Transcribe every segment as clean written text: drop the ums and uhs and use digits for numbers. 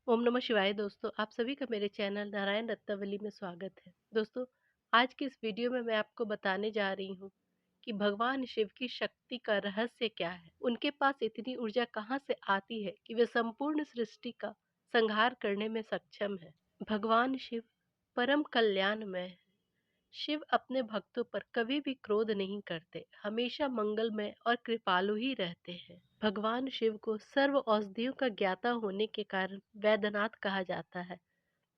ओम नमः शिवाय दोस्तों, आप सभी का मेरे चैनल नारायण रत्नावली में स्वागत है। दोस्तों, आज की इस वीडियो में मैं आपको बताने जा रही हूँ कि भगवान शिव की शक्ति का रहस्य क्या है। उनके पास इतनी ऊर्जा कहाँ से आती है कि वे संपूर्ण सृष्टि का संहार करने में सक्षम है। भगवान शिव परम कल्याणमय है। शिव अपने भक्तों पर कभी भी क्रोध नहीं करते, हमेशा मंगलमय और कृपालु ही रहते हैं। भगवान शिव को सर्व औषधियों का ज्ञाता होने के कारण वैद्यनाथ कहा जाता है।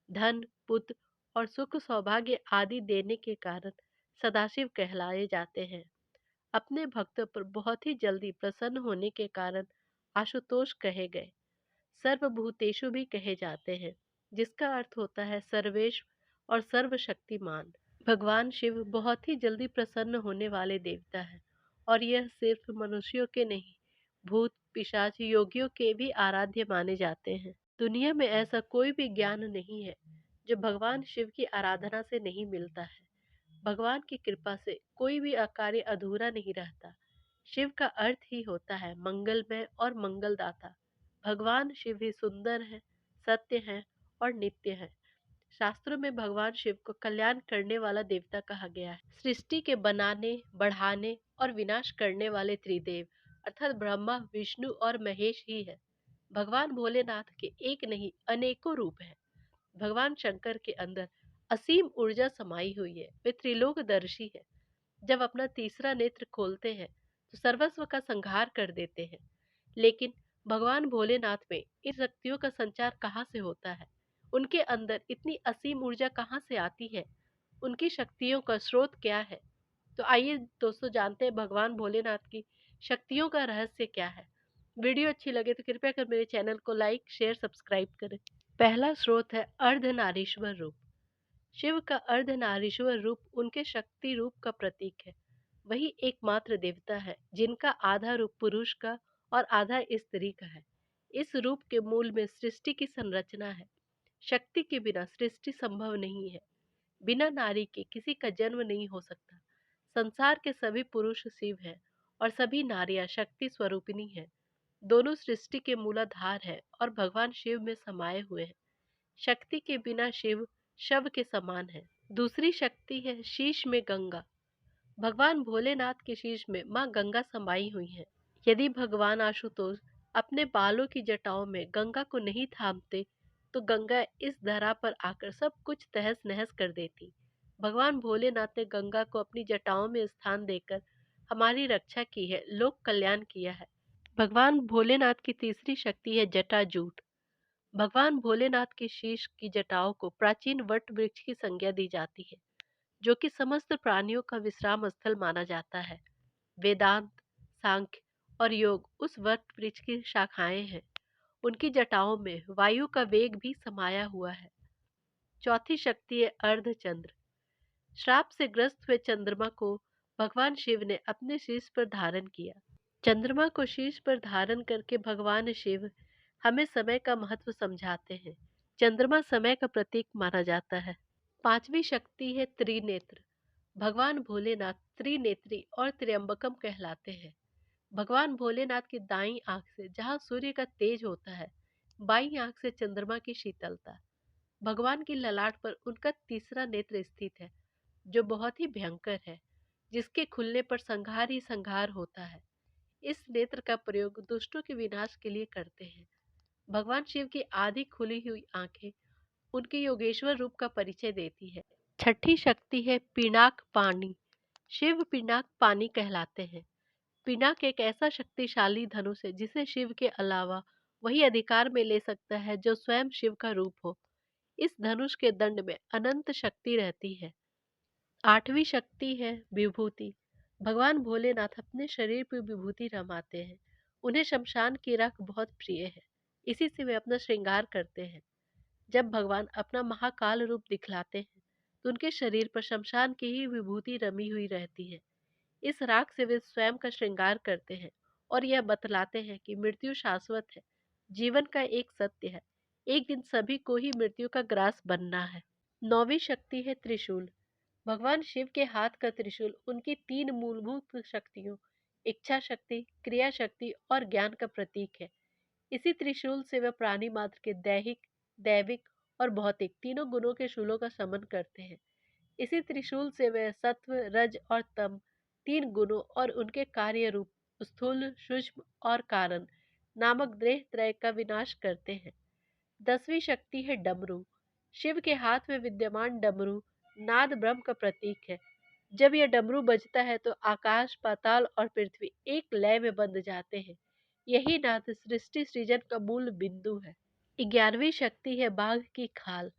धन, पुत्र और सुख सौभाग्य आदि देने के कारण सदाशिव कहलाए जाते हैं। अपने भक्तों पर बहुत ही जल्दी प्रसन्न होने के कारण आशुतोष कहे गए। सर्वभूतेषु भी कहे जाते हैं, जिसका अर्थ होता है सर्वेश और सर्वशक्तिमान। भगवान शिव बहुत ही जल्दी प्रसन्न होने वाले देवता हैं और यह सिर्फ मनुष्यों के नहीं, भूत, पिशाच, योगियों के भी आराध्य माने जाते हैं। दुनिया में ऐसा कोई भी ज्ञान नहीं है जो भगवान शिव की आराधना से नहीं मिलता है। भगवान की कृपा से कोई भी कार्य अधूरा नहीं रहता। शिव का अर्थ ही होता है मंगलमय और मंगलदाता। भगवान शिव ही सुंदर है, सत्य है और नित्य है। शास्त्रों में भगवान शिव को कल्याण करने वाला देवता कहा गया है। सृष्टि के बनाने, बढ़ाने और विनाश करने वाले त्रिदेव अर्थात ब्रह्मा, विष्णु और महेश ही है। भगवान भोलेनाथ के एक नहीं अनेकों रूप हैं। भगवान शंकर के अंदर असीम ऊर्जा समाई हुई है। वे त्रिलोकदर्शी है। जब अपना तीसरा नेत्र खोलते हैं तो सर्वस्व का संहार कर देते हैं। लेकिन भगवान भोलेनाथ में इन शक्तियों का संचार कहाँ से होता है? उनके अंदर इतनी असीम ऊर्जा कहाँ से आती है? उनकी शक्तियों का स्रोत क्या है? तो आइए दोस्तों जानते हैं भगवान भोलेनाथ की शक्तियों का रहस्य क्या है। वीडियो अच्छी लगे तो कृपया कर मेरे चैनल को लाइक, शेयर, सब्सक्राइब करें। पहला स्रोत है अर्धनारीश्वर रूप। शिव का अर्धनारीश्वर रूप उनके शक्ति रूप का प्रतीक है। वही एकमात्र देवता है जिनका आधा रूप पुरुष का और आधा स्त्री का है। इस रूप के मूल में सृष्टि की संरचना है। शक्ति के बिना सृष्टि संभव नहीं है। बिना नारी के किसी का जन्म नहीं हो सकता। संसार के सभी पुरुष शिव हैं और सभी नारियां शक्ति स्वरूपिणी हैं। दोनों सृष्टि के मूलाधार है और भगवान शिव में समाये हुए हैं। शक्ति के बिना शिव शव के समान है। दूसरी शक्ति है शीश में गंगा। भगवान भोलेनाथ के शीश में माँ गंगा समाई हुई है। यदि भगवान आशुतोष अपने बालों की जटाओं में गंगा को नहीं थामते तो गंगा इस धरा पर आकर सब कुछ तहस नहस कर देती। भगवान भोलेनाथ ने गंगा को अपनी जटाओं में स्थान देकर हमारी रक्षा की है, लोक कल्याण किया है। भगवान भोलेनाथ की तीसरी शक्ति है जटाजूट। भगवान भोलेनाथ के शीश की जटाओं को प्राचीन वट वृक्ष की संज्ञा दी जाती है, जो कि समस्त प्राणियों का विश्राम स्थल माना जाता है। वेदांत, सांख्य और योग उस वट वृक्ष की शाखाएं हैं। उनकी जटाओं में वायु का वेग भी समाया हुआ है। चौथी शक्ति है अर्धचंद्र। श्राप से ग्रस्त हुए चंद्रमा को भगवान शिव ने अपने शीश पर धारण किया। चंद्रमा को शीश पर धारण करके भगवान शिव हमें समय का महत्व समझाते हैं। चंद्रमा समय का प्रतीक माना जाता है। पांचवी शक्ति है त्रिनेत्र। भगवान भोलेनाथ त्रिनेत्री और त्र्यंबकम कहलाते हैं। भगवान भोलेनाथ की दाईं आंख से जहां सूर्य का तेज होता है, बाईं आंख से चंद्रमा की शीतलता। भगवान की ललाट पर उनका तीसरा नेत्र स्थित है, जो बहुत ही भयंकर है, जिसके खुलने पर संहार ही संहार होता है। इस नेत्र का प्रयोग दुष्टों के विनाश के लिए करते हैं। भगवान शिव की आधी खुली हुई आंखें उनके योगेश्वर रूप का परिचय देती है। छठी शक्ति है पिनाक पानी। शिव पिनाक पानी कहलाते हैं। पिनाक एक ऐसा शक्तिशाली धनुष है जिसे शिव के अलावा वही अधिकार में ले सकता है जो स्वयं शिव का रूप हो। इस धनुष के दंड में अनंत शक्ति रहती है। आठवीं शक्ति है विभूति। भगवान भोलेनाथ अपने शरीर पर विभूति रमाते हैं। उन्हें शमशान की राख बहुत प्रिय है, इसी से वे अपना श्रृंगार करते हैं। जब भगवान अपना महाकाल रूप दिखलाते हैं तो उनके शरीर पर शमशान की ही विभूति रमी हुई रहती है। इस राख से वे स्वयं का श्रृंगार करते हैं और यह बतलाते हैं कि मृत्यु शाश्वत है, जीवन का एक सत्य है। एक दिन सभी को ही मृत्यु का ग्रास बनना है। नौवीं शक्ति है त्रिशूल। भगवान शिव के हाथ का त्रिशूल उनकी तीन मूलभूत शक्तियों इच्छा शक्ति, क्रिया शक्ति और ज्ञान का प्रतीक है। इसी त्रिशूल से वे प्राणी मात्र के दैहिक, दैविक और भौतिक तीनों गुणों के शूलों का शमन करते हैं। इसी त्रिशूल से वे सत्व, रज और तम तीन गुणों और उनके कार्य रूप स्थूल, सूक्ष्म और कारण नामक देह त्रय का विनाश करते हैं। 10वीं शक्ति है डमरू। शिव के हाथ में विद्यमान डमरू नाद ब्रह्म का प्रतीक है। जब यह डमरू बजता है तो आकाश, पाताल और पृथ्वी एक लय में बंध जाते हैं। यही नाद सृष्टि सृजन का मूल बिंदु है। 11वीं शक्ति है बाघ की खाल।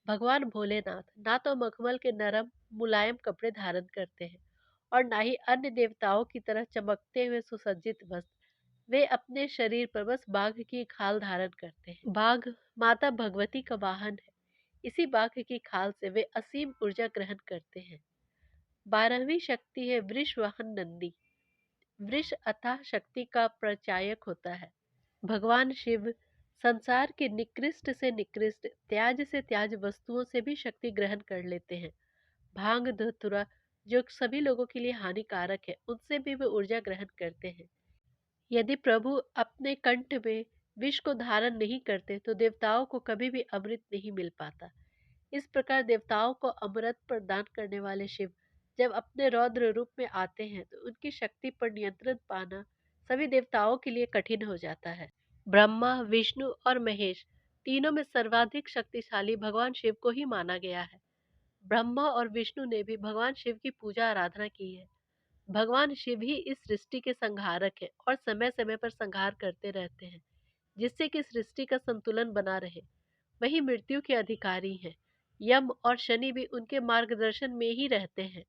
भगवान भोलेनाथ ना तो मखमल के नरम मुलायम कपड़े धारण करते हैं और ना ही अन्य देवताओं की तरह चमकते हुए सुसज्जित वस्त्र। वे अपने शरीर पर बस बाघ की खाल धारण करते हैं। बाघ माता भगवती का वाहन है। इसी बाघ की खाल से वे असीम ऊर्जा ग्रहण करते हैं। 12वीं शक्ति है वृष वाहन नंदी। वृष अथाह शक्ति का प्रचायक होता है। भगवान शिव संसार के निकृष्ट से निकृष्ट, त्याज से त्याज वस्तुओं से भी शक्ति ग्रहण कर लेते हैं। भांग, धतूरा जो सभी लोगों के लिए हानिकारक है, उनसे भी वे ऊर्जा ग्रहण करते हैं। यदि प्रभु अपने कंठ में विष को धारण नहीं करते तो देवताओं को कभी भी अमृत नहीं मिल पाता। इस प्रकार देवताओं को अमृत प्रदान करने वाले शिव जब अपने रौद्र रूप में आते हैं तो उनकी शक्ति पर नियंत्रण पाना सभी देवताओं के लिए कठिन हो जाता है। ब्रह्मा, विष्णु और महेश तीनों में सर्वाधिक शक्तिशाली भगवान शिव को ही माना गया है। ब्रह्मा और विष्णु ने भी भगवान शिव की पूजा आराधना की है। भगवान शिव ही इस सृष्टि के संहारक है और समय समय पर संहार करते रहते हैं जिससे कि सृष्टि का संतुलन बना रहे। वही मृत्यु के अधिकारी हैं। यम और शनि भी उनके मार्गदर्शन में ही रहते हैं।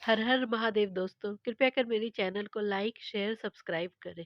हर हर महादेव दोस्तों, कृपया कर मेरी चैनल को लाइक, शेयर, सब्सक्राइब करें।